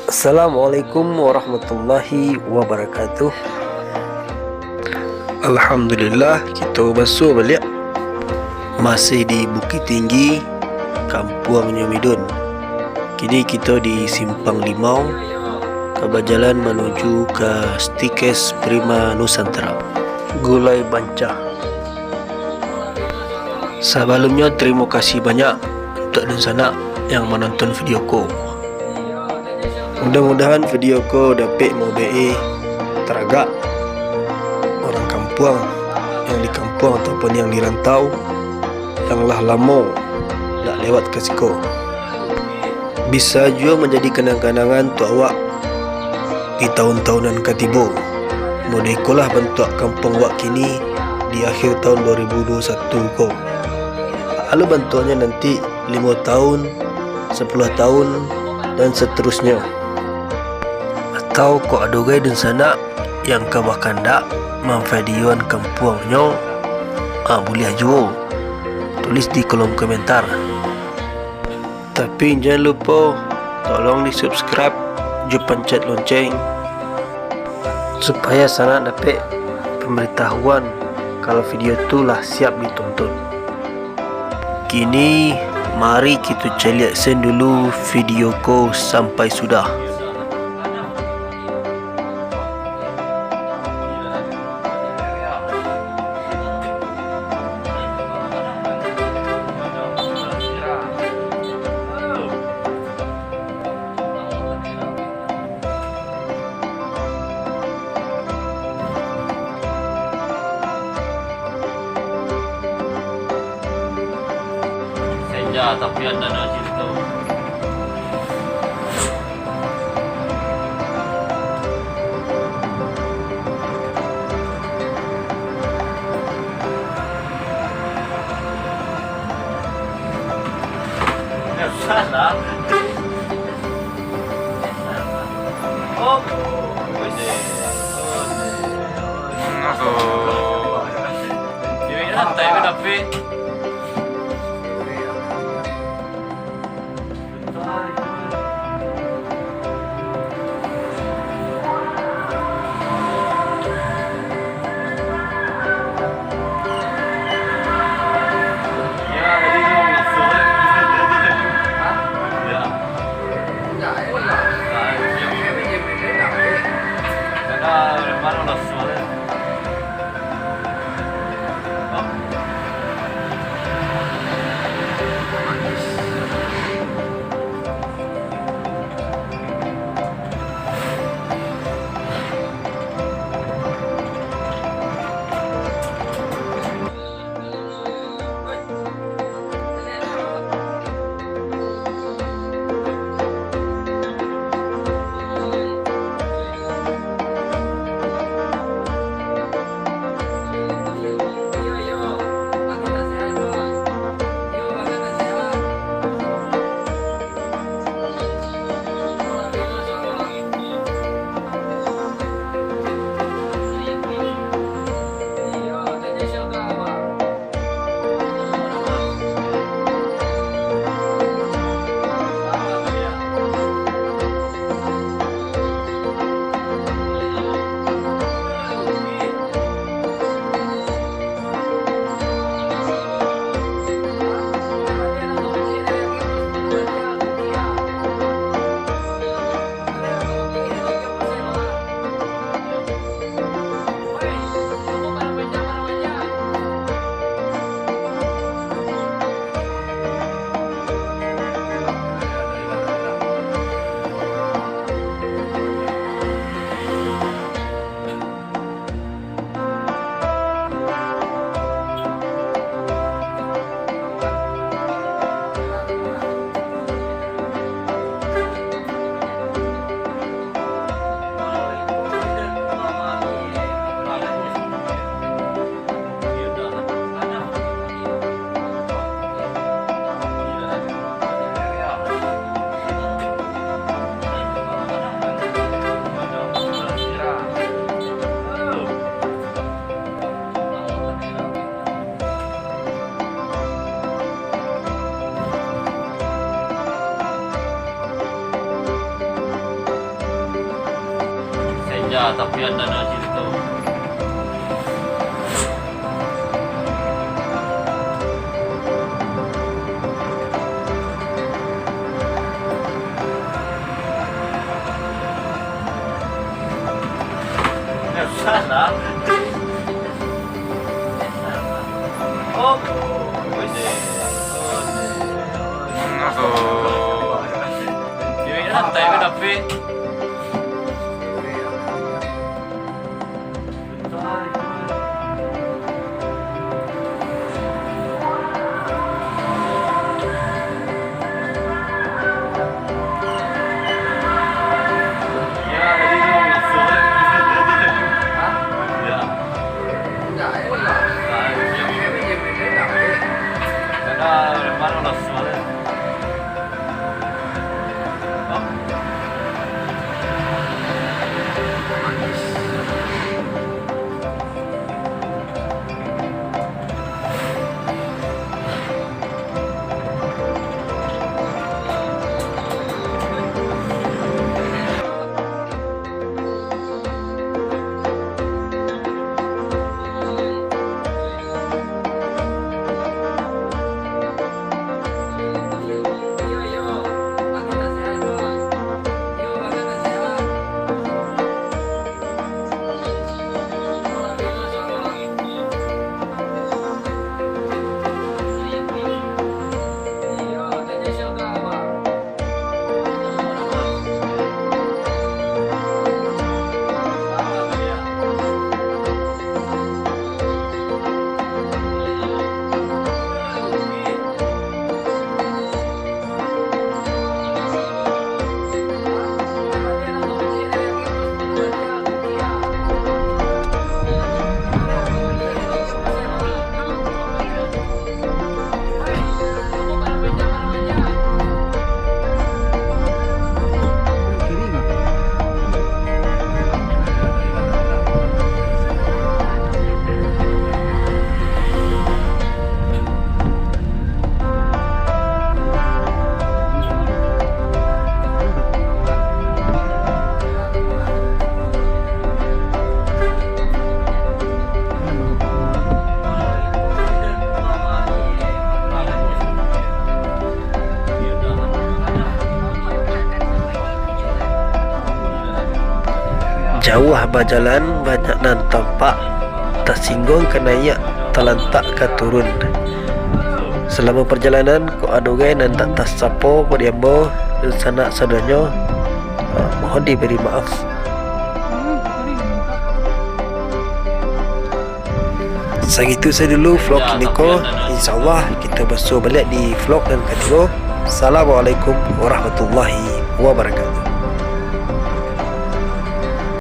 Assalamualaikum warahmatullahi wabarakatuh. Alhamdulillah, kita masuk balik. Masih di Bukit Tinggi, Kampung Nyamidun. Kini kita di Simpang Limau, kabar jalan menuju ke Stikes Prima Nusantara, Gulai Bancah. Sebelumnya terima kasih banyak untuk dan sana yang menonton video ko. Mudah-mudahan video ko dapat membaik teragak orang kampung yang di kampung ataupun yang di rantau yang lah lama tak lewat ke siko. Bisa juga menjadi kenang-kenangan untuk awak di tahun-tahunan ketiba. Modikolah bentuk kampung awak kini di akhir tahun 2021 ko. Lalu bentuknya nanti 5 tahun, 10 tahun dan seterusnya. Atau kau ada gaya dan sana yang kau bahkan tak memvideoan kampungnya, boleh juga tulis di kolom komentar. Tapi jangan lupa tolong di subscribe, juga pencet lonceng supaya sana dapat pemberitahuan kalau video tu lah siap ditonton. Kini mari kita cari aksen dulu video ko sampai sudah. Ya, tapi ada nasi itu. Salah. Oh, ini rantai tapi. Senja tapi anda nak cerita. Salah. Oh, Kira santai ke tapi? Jauh berjalan banyak nan tampak, tersinggung kena ia terlantak ke turun. Selama perjalanan ko adugai nan tak tersapo beriambo dan sanak saudaranya, mohon diberi maaf. Segitu saya dulu vlog ini ko. InsyaAllah kita bersua balik di vlog dan kedua. Assalamualaikum warahmatullahi wabarakatuh.